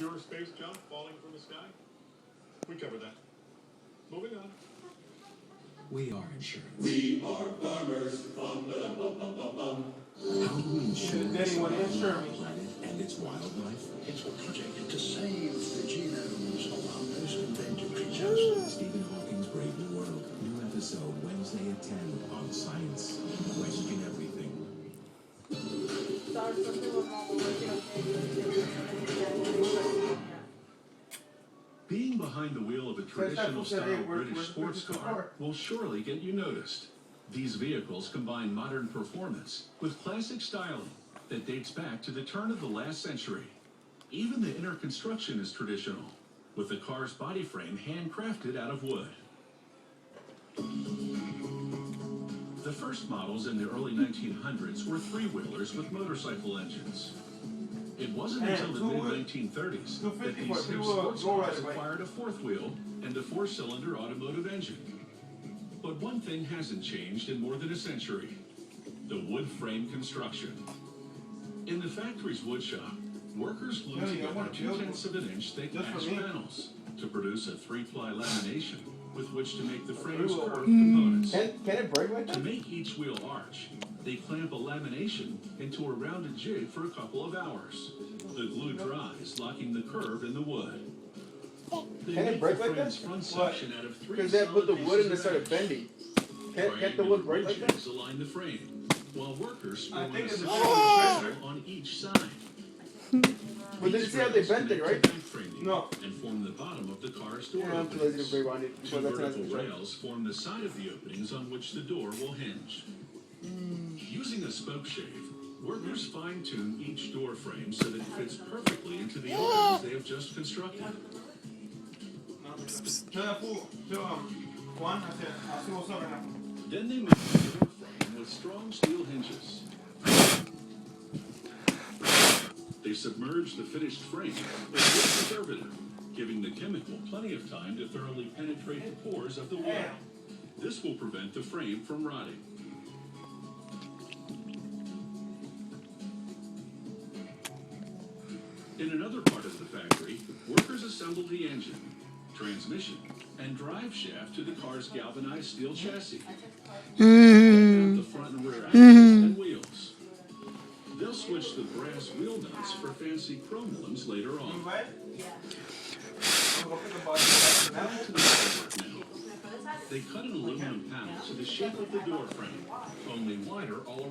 pure space junk falling from the sky? We covered that. Moving on. We are insurance. We are farmers. Bum, bum, bum, bum, bum, bum. How do we ensure Does anyone insure me? planet and its wildlife? It's a project to save the genomes of our most inventive creatures. Stephen Hawking's Brave New World. New episode Wednesday at 10 on Science. Question everything. Being behind the wheel of a traditional-style British sports car will surely get you noticed. These vehicles combine modern performance with classic styling that dates back to the turn of the last century. Even the inner construction is traditional, with the car's body frame handcrafted out of wood. The first models in the early 1900s were three-wheelers with motorcycle engines. It wasn't until the mid-1930s that these hip sports cars acquired a fourth wheel and a four-cylinder automotive engine. But one thing hasn't changed in more than a century: the wood frame construction. In the factory's woodshop, workers glue together 2/10 of an inch thick ash panels to produce a 3-ply lamination with which to make the frame's curved components. Can it break like To that? make each wheel arch, they clamp a lamination into a rounded jig for a couple of hours. The glue dries, locking the curve in the wood. They Can it make break the like frame's that? front What? section out of 3 Because they put the solid wood and they pieces started of bending. Frame Can't the wood and break like that? ridges align the frame, while workers screw I in think a it's a solid pressure. hole on each side. But did you see how they bent it, right? No. And form the bottom of the car's door Yeah, I'm too lazy to openings. break on it. Two Well, that's a nice vertical picture. rails form the side of the openings on which the door will hinge. Using a spoke shave, workers fine-tune each door frame so that it fits perfectly into the openings they have just constructed. Then they make the door frame with strong steel hinges. They submerge the finished frame with wood preservative, giving the chemical plenty of time to thoroughly penetrate the pores of the wood. This will prevent the frame from rotting. In another part of the factory, workers assembled the engine, transmission, and drive shaft to the car's galvanized steel chassis. Mount the front and rear axles and wheels. They'll switch the brass wheel nuts for fancy chrome ones later on. Back to the metalwork now. They cut an aluminum panel to the shape of the door frame, only wider all around.